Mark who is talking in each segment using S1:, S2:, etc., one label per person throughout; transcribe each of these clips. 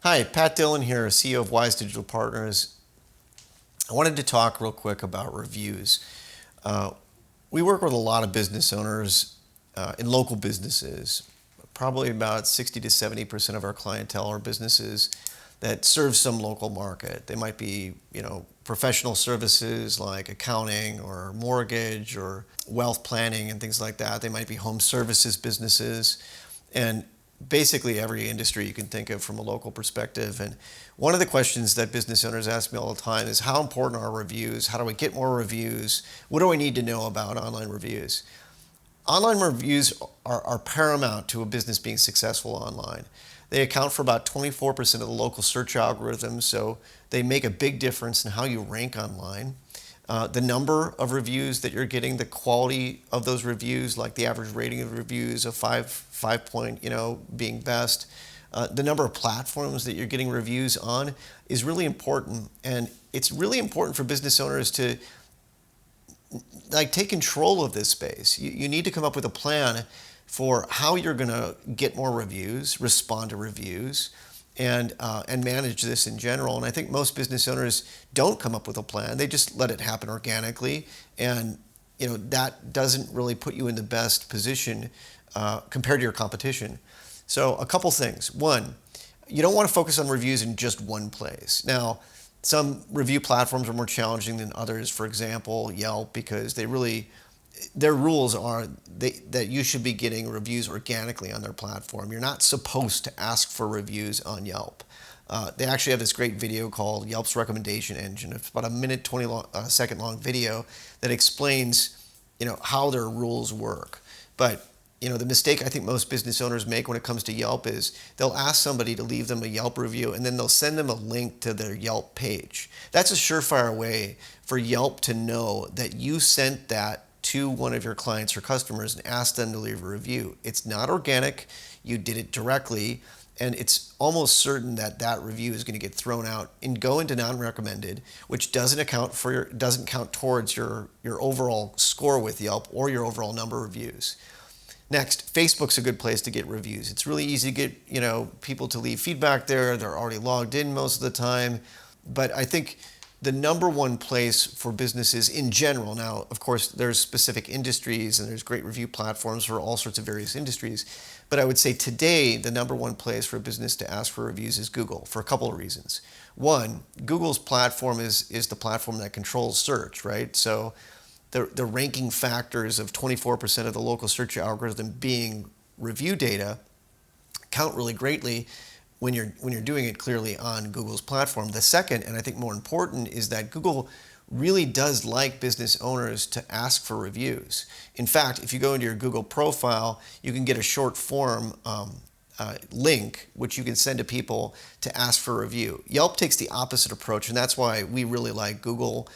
S1: Hi, Pat Dillon here, CEO of Wise Digital Partners. I wanted to talk real quick about reviews. Uh, we work with a lot of business owners in local businesses. Probably about 60 to 70% of our clientele are businesses that serve some local market. They might be, professional services like accounting or mortgage or wealth planning and things like that. They might be home services businesses. And basically every industry you can think of from a local perspective. And one of the questions that business owners ask me all the time is how important are reviews? How do I get more reviews? What do I need to know about online reviews? Online reviews are paramount to a business being successful online. They account for about 24% of the local search algorithms, so they make a big difference in how you rank online. The number of reviews that you're getting, the quality of those reviews, like the average rating of reviews of 5 point, being best. The number of platforms that you're getting reviews on is really important, and it's really important for business owners to take control of this space. You need to come up with a plan for how you're going to get more reviews, respond to reviews, and manage this in general. And I think most business owners don't come up with a plan; they just let it happen organically, and that doesn't really put you in the best position compared to your competition. So a couple things. One, you don't want to focus on reviews in just one place. Now, some review platforms are more challenging than others. For example, Yelp, because their rules are that you should be getting reviews organically on their platform. You're not supposed to ask for reviews on Yelp. They actually have this great video called Yelp's Recommendation Engine. It's about a minute 20 second long video that explains how their rules work. But the mistake I think most business owners make when it comes to Yelp is they'll ask somebody to leave them a Yelp review and then they'll send them a link to their Yelp page. That's a surefire way for Yelp to know that you sent that to one of your clients or customers and asked them to leave a review. It's not organic. You did it directly, and it's almost certain that that review is going to get thrown out and go into non-recommended, which doesn't count towards your overall score with Yelp or your overall number of reviews. Next, Facebook's a good place to get reviews. It's really easy to get people to leave feedback there. They're already logged in most of the time. But I think the number one place for businesses in general, now of course there's specific industries and there's great review platforms for all sorts of various industries, but I would say today the number one place for a business to ask for reviews is Google, for a couple of reasons. One, Google's platform is the platform that controls search, right? So the ranking factors of 24% of the local search algorithm being review data count really greatly when you're doing it clearly on Google's platform. The second, and I think more important, is that Google really does like business owners to ask for reviews. In fact, if you go into your Google profile, you can get a short form link which you can send to people to ask for a review. Yelp takes the opposite approach, and that's why we really like Google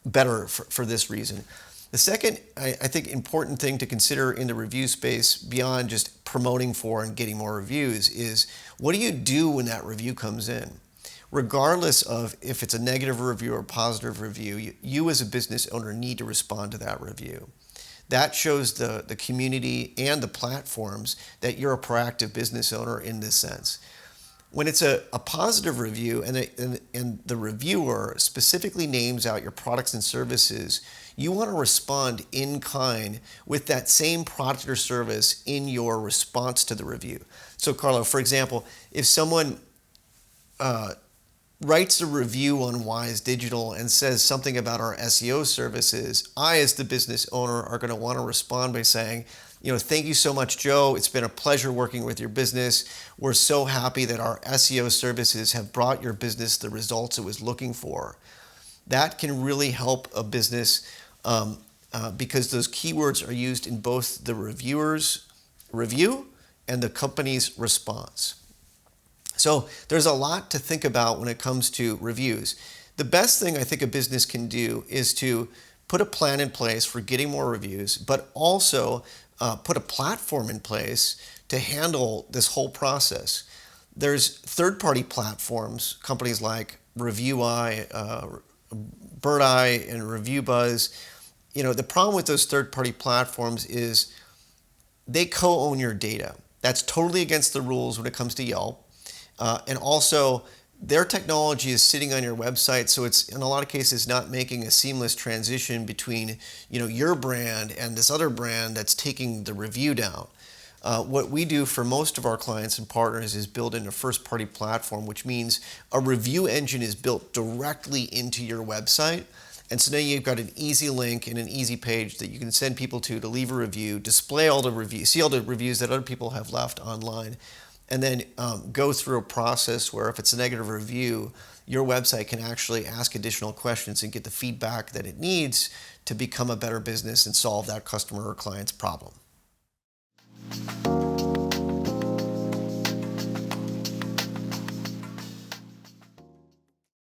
S1: better for this reason. The second, I think, important thing to consider in the review space beyond just promoting for and getting more reviews is what do you do when that review comes in? Regardless of if it's a negative review or a positive review, you as a business owner need to respond to that review. That shows the community and the platforms that you're a proactive business owner in this sense. When it's a positive review and the reviewer specifically names out your products and services, you want to respond in kind with that same product or service in your response to the review. So Carlo, for example, if someone writes a review on Wise Digital and says something about our SEO services, I as the business owner are going to want to respond by saying, thank you so much, Joe. It's been a pleasure working with your business. We're so happy that our SEO services have brought your business the results it was looking for. That can really help a business because those keywords are used in both the reviewer's review and the company's response. So there's a lot to think about when it comes to reviews. The best thing I think a business can do is to put a plan in place for getting more reviews, but also put a platform in place to handle this whole process. There's third-party platforms, companies like ReviewEye, BirdEye, and ReviewBuzz. The problem with those third-party platforms is they co-own your data. That's totally against the rules when it comes to Yelp. And also, their technology is sitting on your website, so it's in a lot of cases not making a seamless transition between your brand and this other brand that's taking the review down. What we do for most of our clients and partners is build in a first-party platform, which means a review engine is built directly into your website. And so now you've got an easy link and an easy page that you can send people to leave a review, display all the reviews, see all the reviews that other people have left online, and then go through a process where if it's a negative review, your website can actually ask additional questions and get the feedback that it needs to become a better business and solve that customer or client's problem.